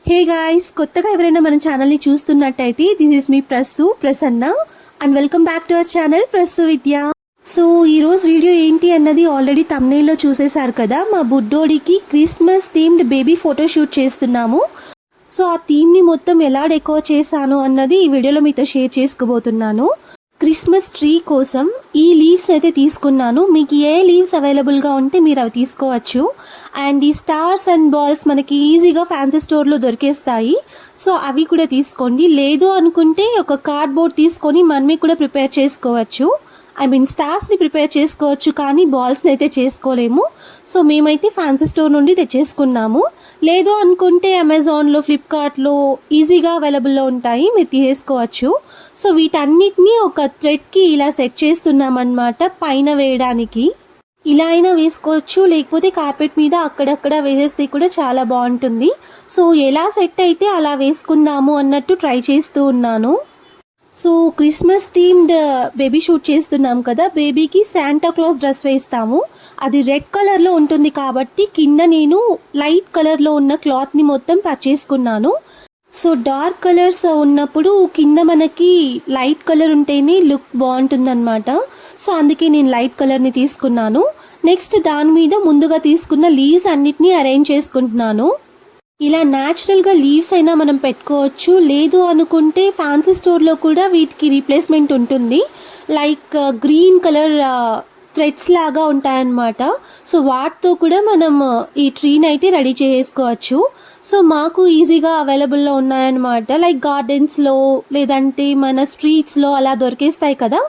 Hey guys, కొత్తగా ఎవరైనా మన ఛానల్ని చూస్తున్నట్టయితే this is me Prasanna and welcome back to our channel Prassu Vidya. So ఈరోజు వీడియో ఏంటి అన్నది ఆల్రెడీ థంబ్నెయిల్లో చూసేశారు కదా. మా బుడ్డోడికి క్రిస్మస్ థీమ్డ్ బేబీ ఫోటోషూట్ చేస్తున్నాము. సో ఆ థీమ్ని మొత్తం ఎలా డెకోర్ చేశాను అన్నది ఈ వీడియోలో మీతో షేర్ చేసుకోబోతున్నాను. క్రిస్మస్ ట్రీ కోసం ఈ లీవ్స్ అయితే తీసుకున్నాను. మీకు ఏ లీవ్స్ అవైలబుల్గా ఉంటే మీరు అవి తీసుకోవచ్చు. అండ్ ఈ స్టార్స్ అండ్ బాల్స్ మనకి ఈజీగా ఫ్యాన్సీ స్టోర్లో దొరికేస్తాయి. సో అవి కూడా తీసుకోండి. లేదు అనుకుంటే ఒక కార్డ్బోర్డ్ తీసుకొని మనమే కూడా ప్రిపేర్ చేసుకోవచ్చు. స్టార్స్ని ప్రిపేర్ చేసుకోవచ్చు, కానీ బాల్స్ని అయితే చేసుకోలేము. సో మేమైతే ఫ్యాన్సీ స్టోర్ నుండి తెచ్చేసుకున్నాము. లేదు అనుకుంటే అమెజాన్లో, ఫ్లిప్కార్ట్లో ఈజీగా అవైలబుల్లో ఉంటాయి, మీరు తీసేసుకోవచ్చు. సో వీటన్నిటిని ఒక థ్రెడ్కి ఇలా సెట్ చేస్తున్నామన్నమాట పైన వేయడానికి. ఇలా అయినా వేసుకోవచ్చు, లేకపోతే కార్పెట్ మీద అక్కడక్కడ వేసేస్తే కూడా చాలా బాగుంటుంది. సో ఎలా సెట్ అయితే అలా వేసుకుందాము అన్నట్టు ట్రై చేస్తూ ఉన్నాను. So Christmas themed baby shoot చేస్తున్నాం కదా. బేబీకి శాంటా క్లాస్ డ్రెస్ వేస్తాము. అది రెడ్ కలర్లో ఉంటుంది కాబట్టి కింద నేను లైట్ కలర్లో ఉన్న క్లాత్ని మొత్తం పర్చేసుకున్నాను. సో డార్క్ కలర్స్ ఉన్నప్పుడు కింద మనకి లైట్ కలర్ ఉంటేనే లుక్ బాగుంటుందన్నమాట. సో అందుకే నేను లైట్ కలర్ని తీసుకున్నాను. నెక్స్ట్ దాని మీద ముందుగా తీసుకున్న లీవ్స్ అన్నిటినీ అరేంజ్ చేసుకుంటున్నాను. ఇలా న్యాచురల్గా లీవ్స్ అయినా మనం పెట్టుకోవచ్చు. లేదు అనుకుంటే ఫ్యాన్సీ స్టోర్లో కూడా వీటికి రీప్లేస్మెంట్ ఉంటుంది. లైక్ గ్రీన్ కలర్ థ్రెడ్స్ లాగా ఉంటాయన్నమాట. సో వాటితో కూడా మనం ఈ ట్రీని అయితే రెడీ చేసుకోవచ్చు. సో మాకు ఈజీగా అవైలబుల్లో ఉన్నాయన్నమాట. లైక్ గార్డెన్స్లో లేదంటే మన స్ట్రీట్స్లో అలా దొరికేస్తాయి కదా.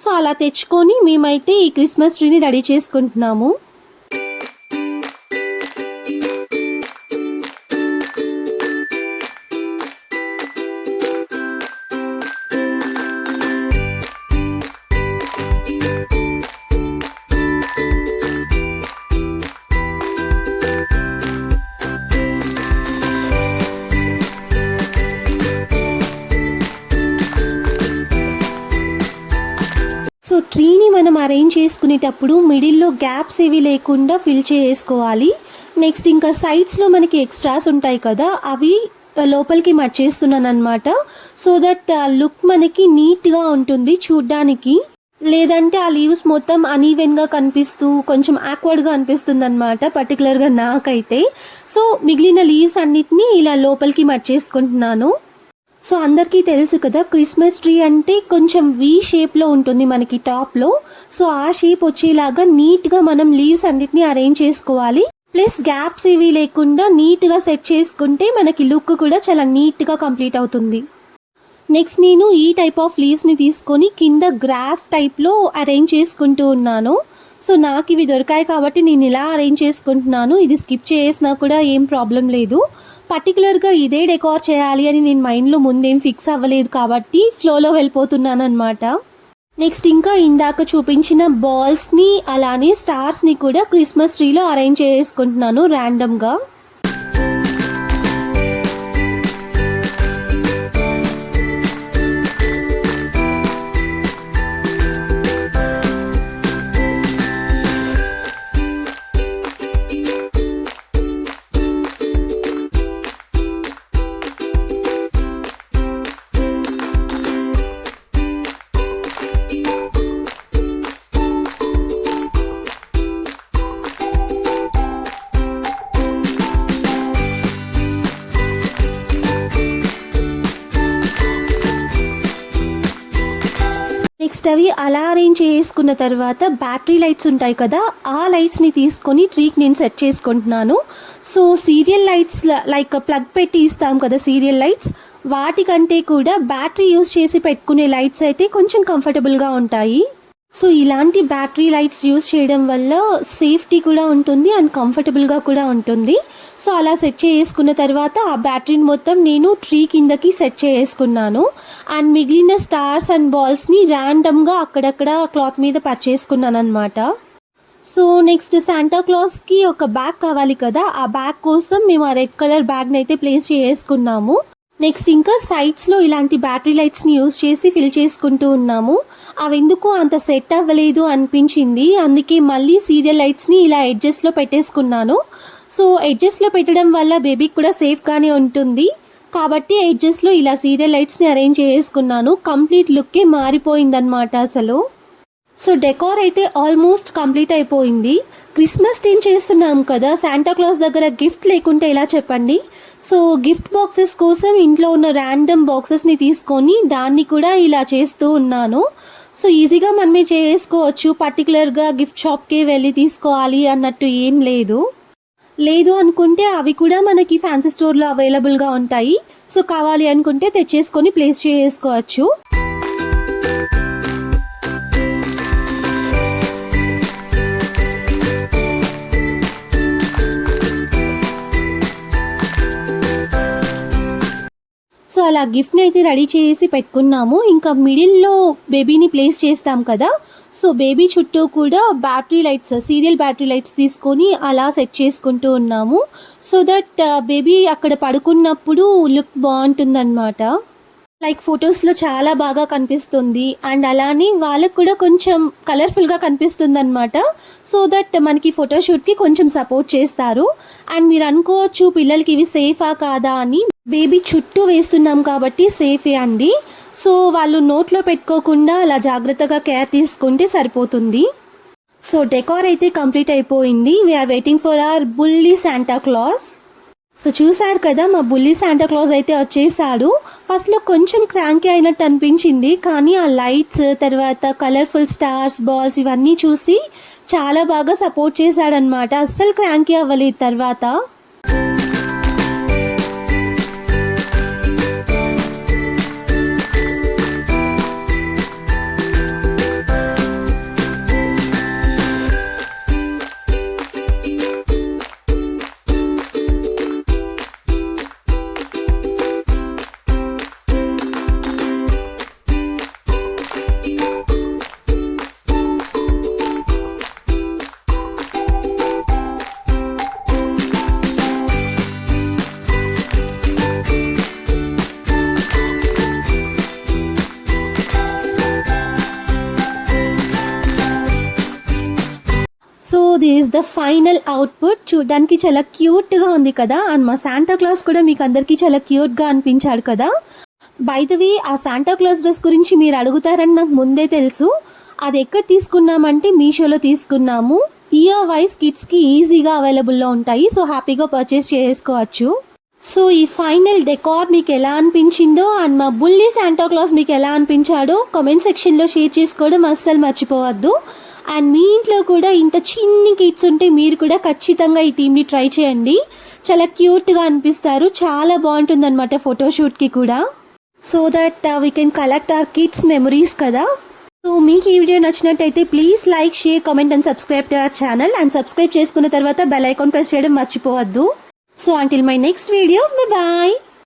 సో అలా తెచ్చుకొని మేమైతే ఈ క్రిస్మస్ ట్రీని రెడీ చేసుకుంటున్నాము. సో ట్రీని మనం అరేంజ్ చేసుకునేటప్పుడు మిడిల్లో గ్యాప్స్ ఏవి లేకుండా ఫిల్ చేసుకోవాలి. నెక్స్ట్ ఇంకా సైడ్స్లో మనకి ఎక్స్ట్రాస్ ఉంటాయి కదా, అవి లోపలికి మర్చేస్తున్నాను అనమాట. సో దట్ లుక్ మనకి నీట్గా ఉంటుంది చూడ్డానికి. లేదంటే ఆ లీవ్స్ మొత్తం అనీవెన్గా కనిపిస్తూ కొంచెం ఆక్వర్డ్గా అనిపిస్తుంది అనమాట, పర్టికులర్గా నాకైతే. సో మిగిలిన లీవ్స్ అన్నిటినీ ఇలా లోపలికి మర్చేసుకుంటున్నాను. సో అందరికీ తెలుసు కదా, క్రిస్మస్ ట్రీ అంటే కొంచెం వీ షేప్లో ఉంటుంది మనకి టాప్లో. సో ఆ షేప్ వచ్చేలాగా నీట్గా మనం లీవ్స్ అన్నిటిని అరేంజ్ చేసుకోవాలి. ప్లస్ గ్యాప్స్ ఏవి లేకుండా నీట్గా సెట్ చేసుకుంటే మనకి లుక్ కూడా చాలా నీట్గా కంప్లీట్ అవుతుంది. నెక్స్ట్ నేను ఈ టైప్ ఆఫ్ లీవ్స్ని తీసుకొని కింద గ్రాస్ టైప్లో అరేంజ్ చేసుకుంటూ ఉన్నాను. సో నాకు ఇవి దొరికాయి కాబట్టి నేను ఇలా అరేంజ్ చేసుకుంటున్నాను. ఇది స్కిప్ చేసినా కూడా ఏం ప్రాబ్లం లేదు. పర్టికులర్గా ఇదే డెకార్ చేయాలి అని నేను మైండ్లో ముందేం ఫిక్స్ అవ్వలేదు కాబట్టి ఫ్లోలో వెళ్ళిపోతున్నాను అనమాట. నెక్స్ట్ ఇంకా ఇందాక చూపించిన బాల్స్ని అలానే స్టార్స్ని కూడా క్రిస్మస్ ట్రీలో అరేంజ్ చేసుకుంటున్నాను ర్యాండమ్గా. నెక్స్ట్ అవి అలా అరేంజ్ చేసుకున్న తర్వాత బ్యాటరీ లైట్స్ ఉంటాయి కదా, ఆ లైట్స్ని తీసుకొని ట్రీకి నేను సెట్ చేసుకుంటున్నాను. So serial lights like plug పెట్టి ఇస్తాం కదా సీరియల్ లైట్స్, వాటికంటే కూడా బ్యాటరీ యూస్ చేసి పెట్టుకునే లైట్స్ అయితే కొంచెం కంఫర్టబుల్గా ఉంటాయి. సో ఇలాంటి బ్యాటరీ లైట్స్ యూస్ చేయడం వల్ల సేఫ్టీ కూడా ఉంటుంది అండ్ కంఫర్టబుల్గా కూడా ఉంటుంది. సో అలా సెట్ చేసుకున్న తర్వాత ఆ బ్యాటరీని మొత్తం నేను ట్రీ కిందకి సెట్ చేసుకున్నాను. అండ్ మిగిలిన స్టార్స్ అండ్ బాల్స్ని ర్యాండమ్గా అక్కడక్కడ క్లాత్ మీద పర్చేసుకున్నాను అనమాట. సో నెక్స్ట్ శాంటా క్లాస్కి ఒక బ్యాగ్ కావాలి కదా, ఆ బ్యాగ్ కోసం మేము ఆ రెడ్ కలర్ బ్యాగ్ని అయితే ప్లేస్ చేసుకున్నాము. నెక్స్ట్ ఇంకా సైడ్స్లో ఇలాంటి బ్యాటరీ లైట్స్ని యూస్ చేసి ఫిల్ చేసుకుంటూ ఉన్నాము. అవి ఎందుకో అంత సెట్ అవ్వలేదు అనిపించింది, అందుకే మళ్ళీ సీరియల్ లైట్స్ని ఇలా ఎడ్జెస్లో పెట్టేసుకున్నాను. సో ఎడ్జెస్లో పెట్టడం వల్ల బేబీకి కూడా సేఫ్గానే ఉంటుంది కాబట్టి ఎడ్జెస్లో ఇలా సీరియల్ లైట్స్ని అరేంజ్ చేసుకున్నాను. కంప్లీట్ లుక్కే మారిపోయిందనమాట అసలు. సో డెకార్ అయితే ఆల్మోస్ట్ కంప్లీట్ అయిపోయింది. క్రిస్మస్ థీమ్ చేస్తున్నాం కదా, శాంటాక్లాస్ దగ్గర గిఫ్ట్ లేకుంటే ఎలా చెప్పండి. సో గిఫ్ట్ బాక్సెస్ కోసం ఇంట్లో ఉన్న ర్యాండమ్ బాక్సెస్ని తీసుకొని దాన్ని కూడా ఇలా చేస్తూ ఉన్నాను. సో ఈజీగా మనమే చేసుకోవచ్చు, పర్టికులర్గా గిఫ్ట్ షాప్కి వెళ్ళి తీసుకోవాలి అన్నట్టు ఏం లేదు అనుకుంటే అవి కూడా మనకి ఫ్యాన్సీ స్టోర్లో అవైలబుల్గా ఉంటాయి. సో కావాలి అనుకుంటే తెచ్చేసుకొని ప్లేస్ చేసుకోవచ్చు. సో అలా గిఫ్ట్ని అయితే రెడీ చేసి పెట్టుకున్నాము. ఇంకా మిడిల్లో బేబీని ప్లేస్ చేస్తాం కదా, సో బేబీ చుట్టూ కూడా battery lights, serial battery lights తీసుకొని అలా సెట్ చేసుకుంటూ ఉన్నాము. సో దట్ బేబీ అక్కడ పడుకున్నప్పుడు లుక్ బాగుంటుందన్నమాట. లైక్ ఫొటోస్లో చాలా బాగా కనిపిస్తుంది అండ్ అలానే వాళ్ళకు కూడా కొంచెం కలర్ఫుల్గా కనిపిస్తుంది అనమాట. సో దట్ మనకి ఫోటోషూట్కి కొంచెం సపోర్ట్ చేస్తారు. అండ్ మీరు అనుకోవచ్చు పిల్లలకి ఇవి సేఫా కాదా అని. బేబీ చుట్టూ వేస్తున్నాం కాబట్టి సేఫే అండి. సో వాళ్ళు నోట్లో పెట్టుకోకుండా అలా జాగ్రత్తగా కేర్ తీసుకుంటే సరిపోతుంది. సో డెకార్ అయితే కంప్లీట్ అయిపోయింది. వీఆర్ వెయిటింగ్ ఫర్ అవర్ బుల్లీ శాంటాక్లాస్. సో చూసారు కదా, మా బుల్లీ శాంటాక్లాస్ అయితే వచ్చేసాడు. ఫస్ట్లో కొంచెం క్రాంకీ అయినట్టు అనిపించింది, కానీ ఆ లైట్స్ తర్వాత కలర్ఫుల్ స్టార్స్, బాల్స్ ఇవన్నీ చూసి చాలా బాగా సపోర్ట్ చేశాడనమాట. అస్సలు క్రాంకీ అవ్వలేదు తర్వాత. So this is the final output. చూడడానికి చాలా క్యూట్గా ఉంది కదా, అండ్ మా శాంటాక్లాస్ కూడా మీకు అందరికీ చాలా క్యూట్గా అనిపించాడు కదా. బై ద వే, ఆ శాంటాక్లాస్ డ్రెస్ గురించి మీరు అడుగుతారని నాకు ముందే తెలుసు. అది ఎక్కడ తీసుకున్నామంటే మీషోలో తీసుకున్నాము. ఇయర్ వైజ్ కిడ్స్కి ఈజీగా అవైలబుల్లో ఉంటాయి. సో హ్యాపీగా పర్చేస్ చేసుకోవచ్చు. సో ఈ ఫైనల్ డెకార్ మీకు ఎలా అనిపించిందో అండ్ మా బుల్లీ శాంటాక్లాస్ మీకు ఎలా అనిపించాడో కామెంట్ సెక్షన్లో షేర్ చేసుకోవడం అస్సలు మర్చిపోవద్దు. అండ్ మీ ఇంట్లో కూడా ఇంత చిన్ని కిడ్స్ ఉంటే మీరు కూడా ఖచ్చితంగా ఈ థీమ్ని ట్రై చేయండి. చాలా క్యూట్గా అనిపిస్తారు, చాలా బాగుంటుందన్నమాట ఫోటోషూట్కి కూడా. So that we can collect our kids memories కదా. సో మీకు ఈ వీడియో నచ్చినట్టయితే please like, share, comment and subscribe to our channel. And subscribe చేసుకున్న తర్వాత బెల్ ఐకాన్ ప్రెస్ చేయడం మర్చిపోవద్దు. So until my next video, bye.